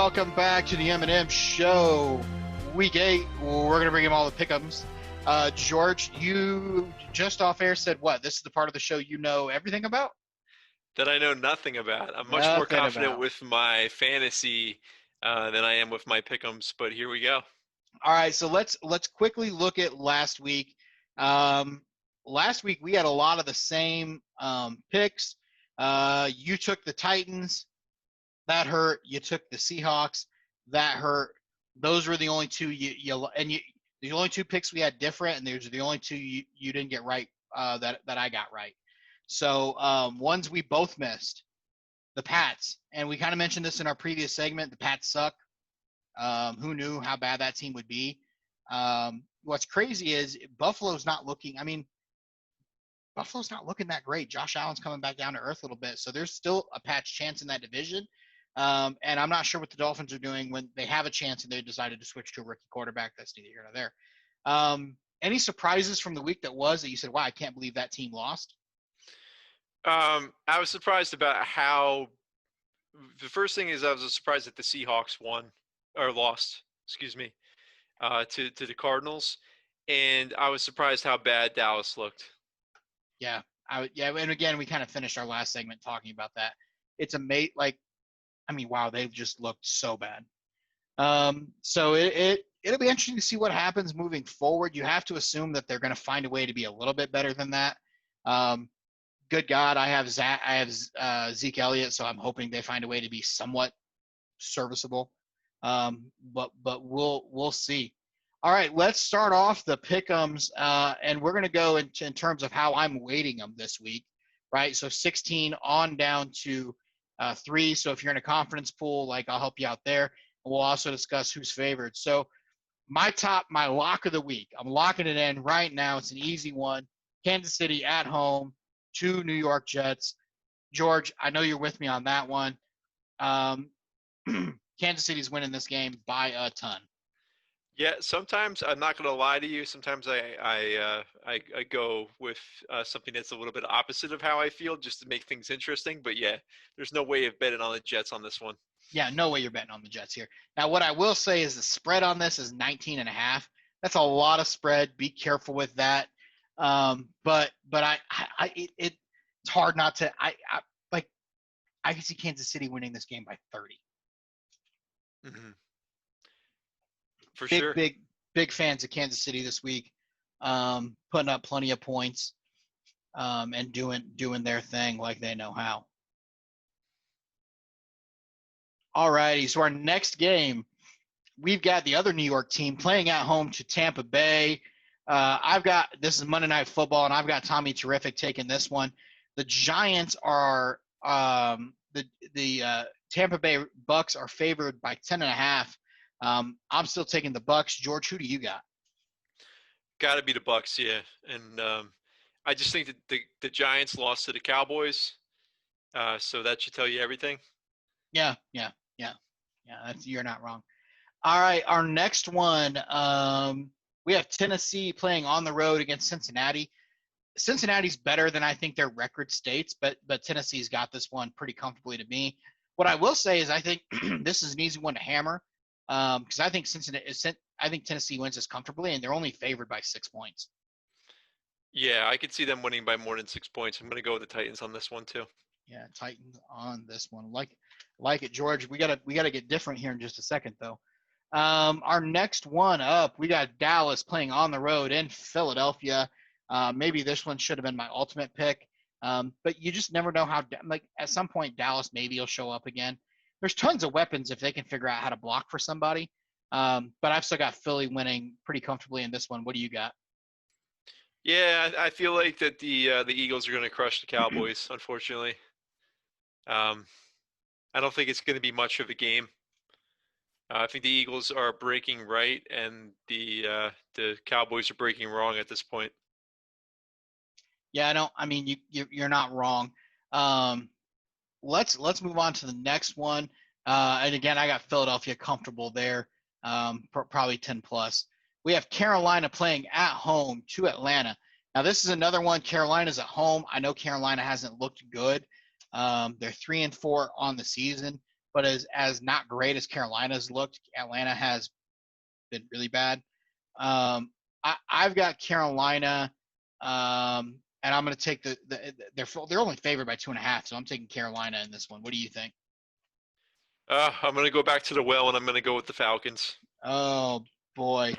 welcome back to the M&M Show. Week 8, we're going to bring in all the pick'ems. George, you just off air said what? This is the part of the show you know everything about? That I know nothing about. I'm much more Nothing confident about. with my fantasy than I am with my pick'ems, but here we go. All right, so let's quickly look at last week. Last week we had a lot of the same picks. You took the Titans. That hurt. You took the Seahawks. That hurt. Those were the only two the only two picks we had different, and those are the only two you didn't get right that I got right. So ones we both missed, the Pats, and we kind of mentioned this in our previous segment. The Pats suck. Who knew how bad that team would be? What's crazy is Buffalo's not looking. I mean, Buffalo's not looking that great. Josh Allen's coming back down to earth a little bit, so there's still a Pats chance in that division. And I'm not sure what the Dolphins are doing when they have a chance and they decided to switch to a rookie quarterback. That's neither here nor there. Any surprises from the week that you said, wow, I can't believe that team lost? I was surprised about how – the first thing is I was surprised that the Seahawks lost, to the Cardinals. And I was surprised how bad Dallas looked. Yeah. And again, we kind of finished our last segment talking about that. It's amazing. Wow, they've just looked so bad. So it'll be interesting to see what happens moving forward. You have to assume that they're going to find a way to be a little bit better than that. Good God, I have Zeke Elliott, so I'm hoping they find a way to be somewhat serviceable. But we'll see. All right, let's start off the pick'ems, and we're going to go in terms of how I'm weighting them this week, right? So 16 on down to 3. So if you're in a confidence pool, I'll help you out there. And we'll also discuss who's favored. So my lock of the week, I'm locking it in right now. It's an easy one. Kansas City at home, 2 New York Jets. George, I know you're with me on that one. Kansas City's winning this game by a ton. Yeah, sometimes I'm not going to lie to you. Sometimes I go with something that's a little bit opposite of how I feel just to make things interesting. But yeah, there's no way of betting on the Jets on this one. Yeah, no way you're betting on the Jets here. Now, what I will say is the spread on this is 19.5. That's a lot of spread. Be careful with that. But it's hard not to. I can see Kansas City winning this game by 30. Mm-hmm. For sure. Big fans of Kansas City this week, putting up plenty of points, and doing their thing like they know how. All righty, so our next game, we've got the other New York team playing at home to Tampa Bay. This is Monday Night Football, and I've got Tommy Terrific taking this one. The Giants are the Tampa Bay Bucks are favored by 10.5. I'm still taking the Bucks. George, who do you got? Got to be the Bucks, yeah. And I just think that the Giants lost to the Cowboys, so that should tell you everything. Yeah. You're not wrong. All right, our next one, we have Tennessee playing on the road against Cincinnati. Cincinnati's better than I think their record states, but Tennessee's got this one pretty comfortably to me. What I will say is I think this is an easy one to hammer because I think Tennessee wins this comfortably, and they're only favored by 6 points. Yeah, I could see them winning by more than 6 points. I'm going to go with the Titans on this one too. Yeah, Titans on this one. Like it, George. We gotta get different here in just a second, though. Our next one up, we got Dallas playing on the road in Philadelphia. Maybe this one should have been my ultimate pick, but you just never know how. At some point, Dallas maybe will show up again. There's tons of weapons if they can figure out how to block for somebody. But I've still got Philly winning pretty comfortably in this one. What do you got? Yeah, I feel like that the Eagles are going to crush the Cowboys. Unfortunately, I don't think it's going to be much of a game. I think the Eagles are breaking right, and the Cowboys are breaking wrong at this point. Yeah, you're not wrong. Let's move on to the next one. And again, I got Philadelphia comfortable there, probably 10 plus. We have Carolina playing at home to Atlanta. Now, this is another one. Carolina's at home. I know Carolina hasn't looked good. They're 3-4 on the season, but as not great as Carolina's looked, Atlanta has been really bad. I've got Carolina, and I'm going to take they're only favored by 2.5, so I'm taking Carolina in this one. What do you think? I'm going to go back to the well, and I'm going to go with the Falcons. Oh boy.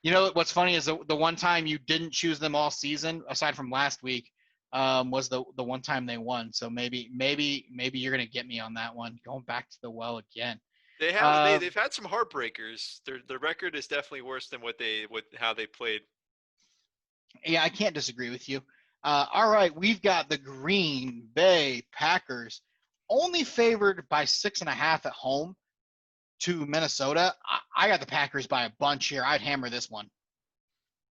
You know what's funny is the one time you didn't choose them all season, aside from last week, was the one time they won. So maybe you're gonna get me on that one. Going back to the well again. They've had some heartbreakers. Their record is definitely worse than how they played. Yeah, I can't disagree with you. All right, we've got the Green Bay Packers, only favored by 6.5 at home to Minnesota. I got the Packers by a bunch here. I'd hammer this one.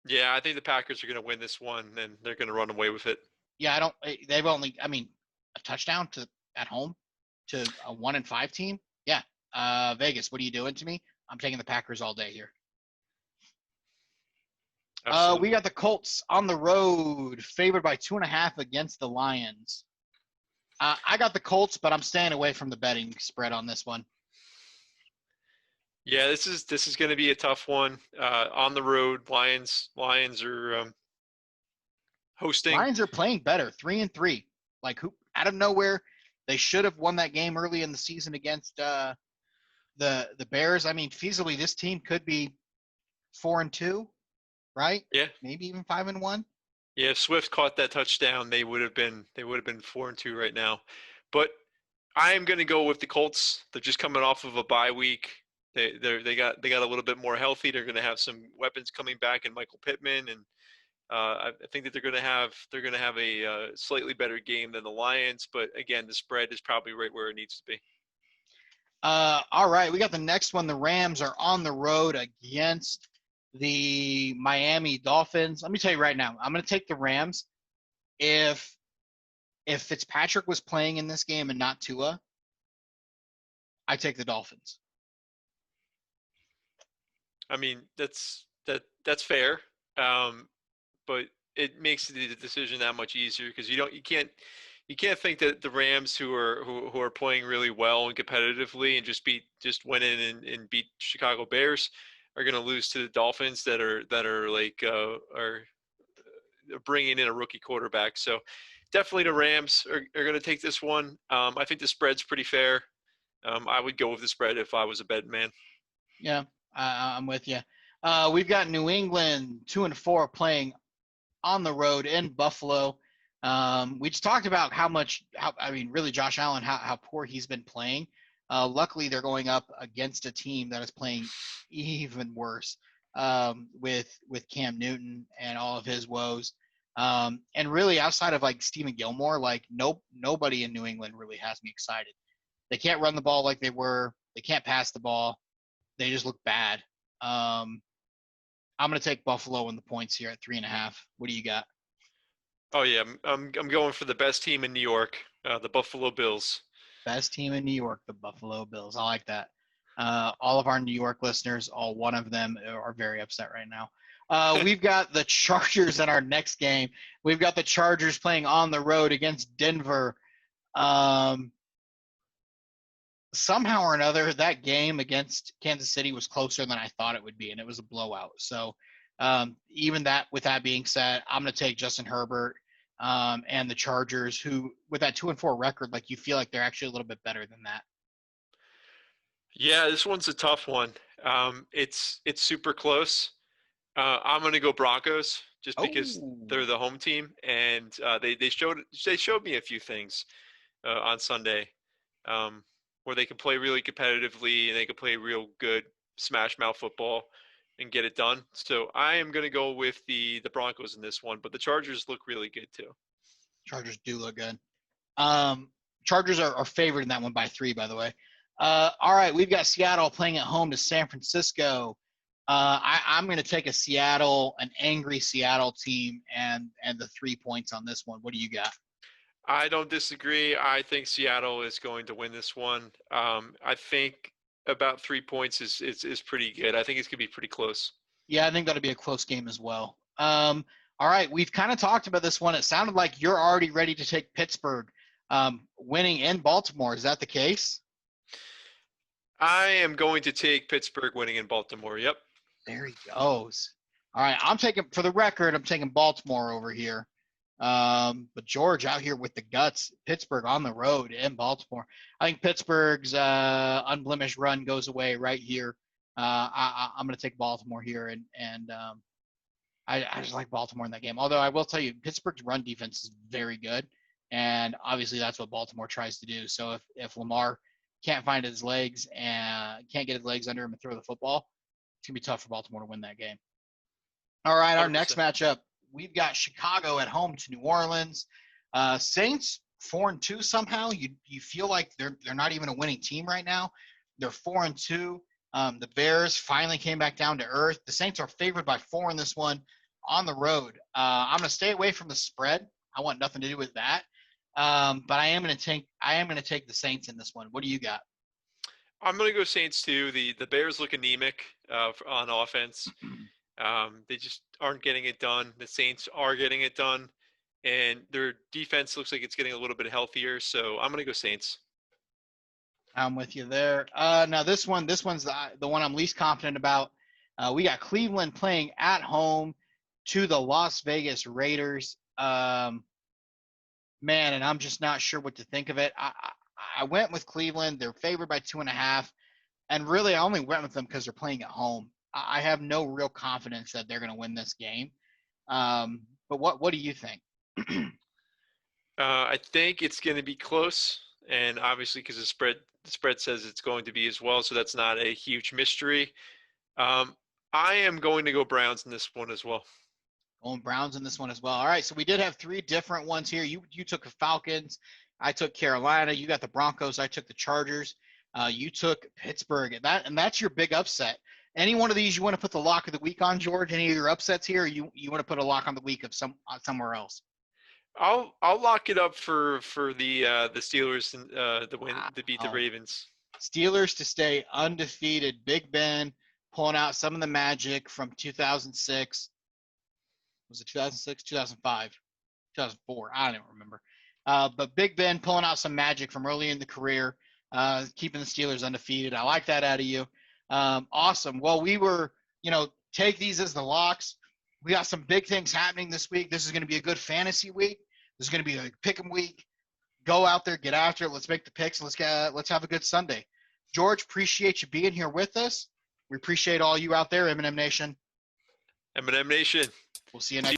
Yeah, I think the Packers are going to win this one, and they're going to run away with it. Yeah, I don't. They've only, I mean, a touchdown to at home to a 1-5 team. Yeah. Vegas, what are you doing to me? I'm taking the Packers all day here. We got the Colts on the road, favored by 2.5 against the Lions. I got the Colts, but I'm staying away from the betting spread on this one. Yeah, this is going to be a tough one. On the road, Lions are hosting. Lions are playing better, 3-3. Like who out of nowhere, they should have won that game early in the season against the Bears. I mean, feasibly, this team could be 4-2, right? Yeah, maybe even 5-1. Yeah, if Swift caught that touchdown, they would have been 4-2 right now. But I am going to go with the Colts. They're just coming off of a bye week. They got a little bit more healthy. They're going to have some weapons coming back in Michael Pittman, and I think that they're going to have a slightly better game than the Lions. But again, the spread is probably right where it needs to be. All right, we got the next one. The Rams are on the road against the Miami Dolphins. Let me tell you right now, I'm going to take the Rams. If Fitzpatrick was playing in this game and not Tua, I take the Dolphins. I mean, that's fair, but it makes the decision that much easier because you can't think that the Rams who are playing really well and competitively and just went in and beat Chicago Bears are going to lose to the Dolphins that are like are bringing in a rookie quarterback. So definitely the Rams are going to take this one. I think the spread's pretty fair. I would go with the spread if I was a bet man. Yeah, I'm with you. We've got New England 2-4 playing on the road in Buffalo. We just talked about really Josh Allen, how poor he's been playing. Luckily, they're going up against a team that is playing even worse with Cam Newton and all of his woes. And really, outside of like Stephen Gilmore, like nobody in New England really has me excited. They can't run the ball like they were. They can't pass the ball. They just look bad. I'm going to take Buffalo in the points here at 3.5. What do you got? Oh yeah, I'm going for the best team in New York, the Buffalo Bills. Best team in New York, the Buffalo Bills. I like that. All of our New York listeners, all one of them, are very upset right now. We've got the Chargers in our next game. We've got the Chargers playing on the road against Denver. Somehow or another, that game against Kansas City was closer than I thought it would be, and it was a blowout. So even with that being said, I'm going to take Justin Herbert and the Chargers, who with that 2-4 record, like you feel like they're actually a little bit better than that. Yeah, this one's a tough one. It's super close. I'm going to go Broncos just because they're the home team, and they showed me a few things on Sunday where they can play really competitively and they can play real good smash mouth football and get it done. So I am going to go with the Broncos in this one, but the Chargers look really good too. Chargers do look good. Chargers are favored in that one by 3, by the way. All right, we've got Seattle playing at home to San Francisco. I'm going to take an angry Seattle team, and the 3 points on this one. What do you got? I don't disagree. I think Seattle is going to win this one. I think about 3 points is pretty good. I think it's going to be pretty close. Yeah, I think that'll be a close game as well. All right, we've kind of talked about this one. It sounded like you're already ready to take Pittsburgh winning in Baltimore. Is that the case? I am going to take Pittsburgh winning in Baltimore. Yep. There he goes. All right, for the record, I'm taking Baltimore over here. But George out here with the guts. Pittsburgh on the road in Baltimore. I think Pittsburgh's unblemished run goes away right here. I'm going to take Baltimore here, and I just like Baltimore in that game. Although I will tell you, Pittsburgh's run defense is very good, and obviously that's what Baltimore tries to do. So if Lamar can't find his legs and can't get his legs under him and throw the football, it's gonna be tough for Baltimore to win that game. All right, our 100%. next matchup, we've got Chicago at home to New Orleans. Saints 4-2 somehow. You feel like they're not even a winning team right now. They're 4-2. The Bears finally came back down to earth. The Saints are favored by 4 in this one on the road. I'm going to stay away from the spread. I want nothing to do with that. But I am going to take the Saints in this one. What do you got? I'm going to go Saints too. The Bears look anemic on offense. They just aren't getting it done. The Saints are getting it done, and their defense looks like it's getting a little bit healthier. So I'm going to go Saints. I'm with you there. Now this one's the one I'm least confident about. We got Cleveland playing at home to the Las Vegas Raiders. Man, and I'm just not sure what to think of it. I went with Cleveland. They're favored by 2.5, and really I only went with them because they're playing at home. I have no real confidence that they're going to win this game. But what do you think? I think it's going to be close, and obviously because the spread says it's going to be as well, so that's not a huge mystery. I am going to go Browns in this one as well. Going Browns in this one as well. All right, so we did have 3 different ones here. You took the Falcons. I took Carolina. You got the Broncos. I took the Chargers. You took Pittsburgh. And that's your big upset. Any one of these you want to put the lock of the week on, George? Any of your upsets here, or you want to put a lock on the week of somewhere else? I'll lock it up for the Steelers to win to beat the Ravens. Steelers to stay undefeated. Big Ben pulling out some of the magic from 2006. Was it 2006, 2005, 2004? I don't remember. But Big Ben pulling out some magic from early in the career, keeping the Steelers undefeated. I like that out of you. Awesome. Well, we were, take these as the locks. We got some big things happening this week. This is going to be a good fantasy week. This is going to be a Pickem week. Go out there, get after it. Let's make the picks. Let's have a good Sunday. George, appreciate you being here with us. We appreciate all you out there, M&M Nation. M&M Nation. We'll see you next